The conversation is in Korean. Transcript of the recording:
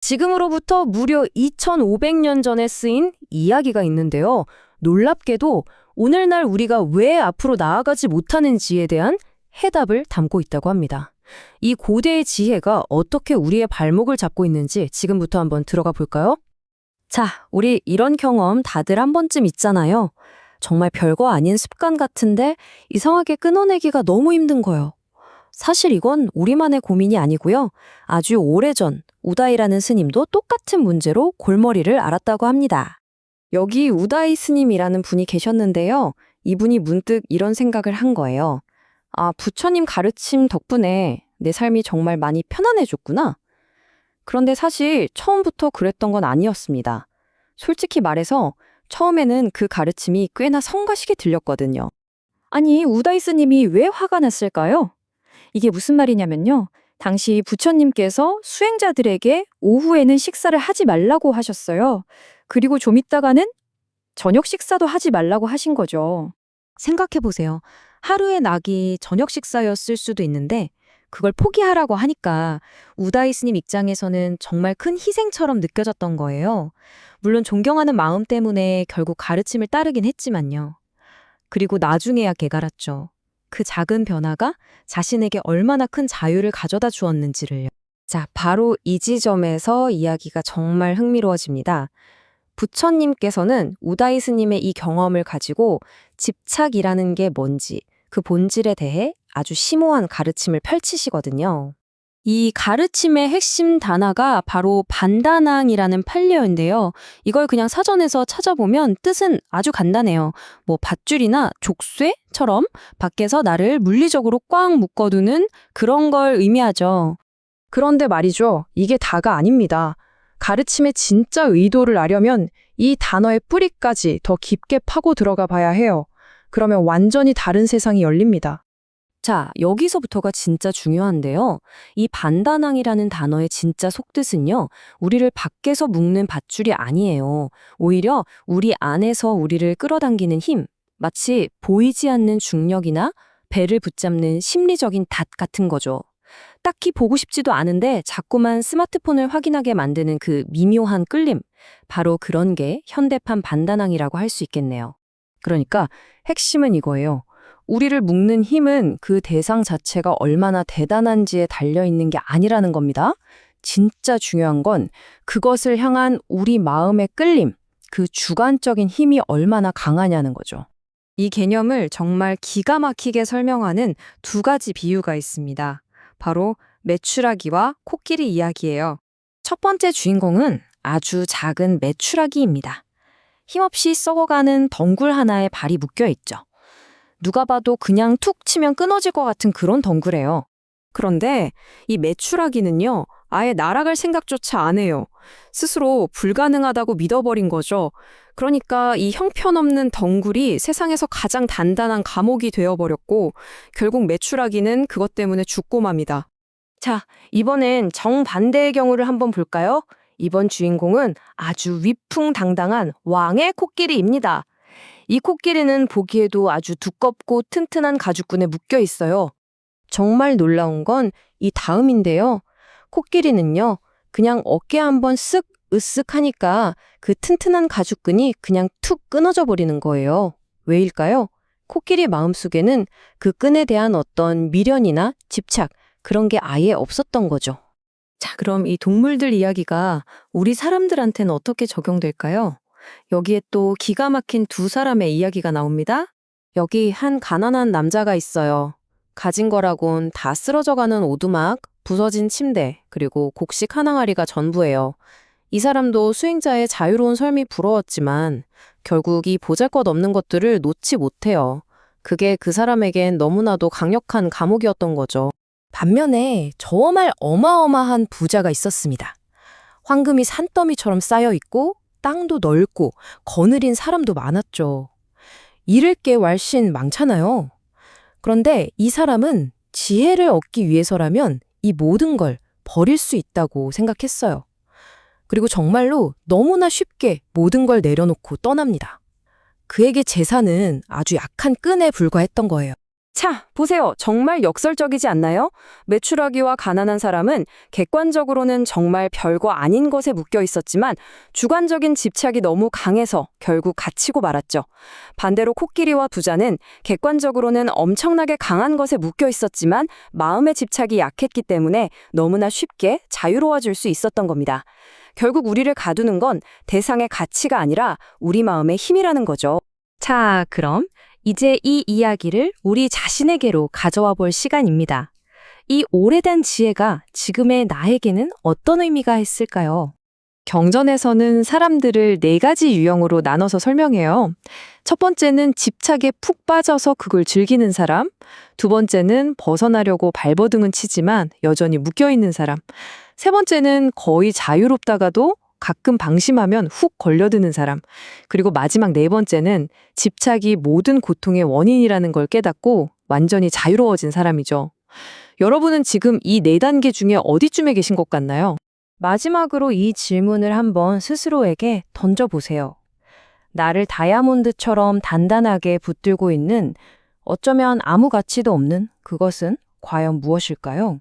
지금으로부터 무려 2500년 전에 쓰인 이야기가 있는데요. 놀랍게도 오늘날 우리가 왜 앞으로 나아가지 못하는지에 대한 해답을 담고 있다고 합니다. 이 고대의 지혜가 어떻게 우리의 발목을 잡고 있는지 지금부터 한번 들어가 볼까요? 자, 우리 이런 경험 다들 한 번쯤 있잖아요. 정말 별거 아닌 습관 같은데 이상하게 끊어내기가 너무 힘든 거예요. 사실 이건 우리만의 고민이 아니고요. 아주 오래전 우다이라는 스님도 똑같은 문제로 골머리를 앓았다고 합니다. 여기 우다이 스님이라는 분이 계셨는데요. 이분이 문득 이런 생각을 한 거예요. 아, 부처님 가르침 덕분에 내 삶이 정말 많이 편안해졌구나. 그런데 사실 처음부터 그랬던 건 아니었습니다. 솔직히 말해서 처음에는 그 가르침이 꽤나 성가시게 들렸거든요. 아니, 우다이 스님이 왜 화가 났을까요? 이게 무슨 말이냐면요. 당시 부처님께서 수행자들에게 오후에는 식사를 하지 말라고 하셨어요. 그리고 좀 있다가는 저녁 식사도 하지 말라고 하신 거죠. 생각해보세요. 하루의 낙이 저녁 식사였을 수도 있는데 그걸 포기하라고 하니까 우다이 스님 입장에서는 정말 큰 희생처럼 느껴졌던 거예요. 물론 존경하는 마음 때문에 결국 가르침을 따르긴 했지만요. 그리고 나중에야 깨달았죠. 그 작은 변화가 자신에게 얼마나 큰 자유를 가져다 주었는지를요. 자, 바로 이 지점에서 이야기가 정말 흥미로워집니다. 부처님께서는 우다이 스님의 이 경험을 가지고 집착이라는 게 뭔지, 그 본질에 대해 아주 심오한 가르침을 펼치시거든요. 이 가르침의 핵심 단어가 바로 반다낭이라는 판례어인데요. 이걸 그냥 사전에서 찾아보면 뜻은 아주 간단해요. 뭐 밧줄이나 족쇄처럼 밖에서 나를 물리적으로 꽉 묶어두는 그런 걸 의미하죠. 그런데 말이죠. 이게 다가 아닙니다. 가르침의 진짜 의도를 알려면 이 단어의 뿌리까지 더 깊게 파고 들어가 봐야 해요. 그러면 완전히 다른 세상이 열립니다. 자, 여기서부터가 진짜 중요한데요. 이 반다낭이라는 단어의 진짜 속뜻은요, 우리를 밖에서 묶는 밧줄이 아니에요. 오히려 우리 안에서 우리를 끌어당기는 힘, 마치 보이지 않는 중력이나 배를 붙잡는 심리적인 닷 같은 거죠. 딱히 보고 싶지도 않은데 자꾸만 스마트폰을 확인하게 만드는 그 미묘한 끌림, 바로 그런 게 현대판 반다낭이라고 할 수 있겠네요. 그러니까 핵심은 이거예요. 우리를 묶는 힘은 그 대상 자체가 얼마나 대단한지에 달려있는 게 아니라는 겁니다. 진짜 중요한 건 그것을 향한 우리 마음의 끌림, 그 주관적인 힘이 얼마나 강하냐는 거죠. 이 개념을 정말 기가 막히게 설명하는 두 가지 비유가 있습니다. 바로 메추라기와 코끼리 이야기예요. 첫 번째 주인공은 아주 작은 메추라기입니다. 힘없이 썩어가는 덩굴 하나에 발이 묶여 있죠. 누가 봐도 그냥 툭 치면 끊어질 것 같은 그런 덩굴이에요. 그런데 이 메추라기는요, 아예 날아갈 생각조차 안 해요. 스스로 불가능하다고 믿어버린 거죠. 그러니까 이 형편없는 덩굴이 세상에서 가장 단단한 감옥이 되어버렸고 결국 메추라기는 그것 때문에 죽고 맙니다. 자, 이번엔 정반대의 경우를 한번 볼까요? 이번 주인공은 아주 위풍당당한 왕의 코끼리입니다. 이 코끼리는 보기에도 아주 두껍고 튼튼한 가죽끈에 묶여 있어요. 정말 놀라운 건 이 다음인데요. 코끼리는요, 그냥 어깨 한번 쓱 으쓱 하니까 그 튼튼한 가죽끈이 그냥 툭 끊어져 버리는 거예요. 왜일까요? 코끼리 마음속에는 그 끈에 대한 어떤 미련이나 집착, 그런 게 아예 없었던 거죠. 자, 그럼 이 동물들 이야기가 우리 사람들한테는 어떻게 적용될까요? 여기에 또 기가 막힌 두 사람의 이야기가 나옵니다. 여기 한 가난한 남자가 있어요. 가진 거라곤 다 쓰러져가는 오두막, 부서진 침대, 그리고 곡식 한 항아리가 전부예요. 이 사람도 수행자의 자유로운 삶이 부러웠지만 결국 이 보잘것없는 것들을 놓지 못해요. 그게 그 사람에겐 너무나도 강력한 감옥이었던 거죠. 반면에 정말 어마어마한 부자가 있었습니다. 황금이 산더미처럼 쌓여 있고 땅도 넓고 거느린 사람도 많았죠. 잃을 게 훨씬 많잖아요. 그런데 이 사람은 지혜를 얻기 위해서라면 이 모든 걸 버릴 수 있다고 생각했어요. 그리고 정말로 너무나 쉽게 모든 걸 내려놓고 떠납니다. 그에게 재산은 아주 약한 끈에 불과했던 거예요. 자, 보세요. 정말 역설적이지 않나요? 매출하기와 가난한 사람은 객관적으로는 정말 별거 아닌 것에 묶여 있었지만 주관적인 집착이 너무 강해서 결국 갇히고 말았죠. 반대로 코끼리와 부자는 객관적으로는 엄청나게 강한 것에 묶여 있었지만 마음의 집착이 약했기 때문에 너무나 쉽게 자유로워질 수 있었던 겁니다. 결국 우리를 가두는 건 대상의 가치가 아니라 우리 마음의 힘이라는 거죠. 자, 그럼 이제 이 이야기를 우리 자신에게로 가져와 볼 시간입니다. 이 오래된 지혜가 지금의 나에게는 어떤 의미가 있을까요? 경전에서는 사람들을 4가지 유형으로 나눠서 설명해요. 첫 번째는 집착에 푹 빠져서 그걸 즐기는 사람, 두 번째는 벗어나려고 발버둥은 치지만 여전히 묶여있는 사람, 세 번째는 거의 자유롭다가도 가끔 방심하면 훅 걸려드는 사람, 그리고 마지막 4번째는 집착이 모든 고통의 원인이라는 걸 깨닫고 완전히 자유로워진 사람이죠. 여러분은 지금 이 4단계 중에 어디쯤에 계신 것 같나요? 마지막으로 이 질문을 한번 스스로에게 던져보세요. 나를 다이아몬드처럼 단단하게 붙들고 있는 어쩌면 아무 가치도 없는 그것은 과연 무엇일까요?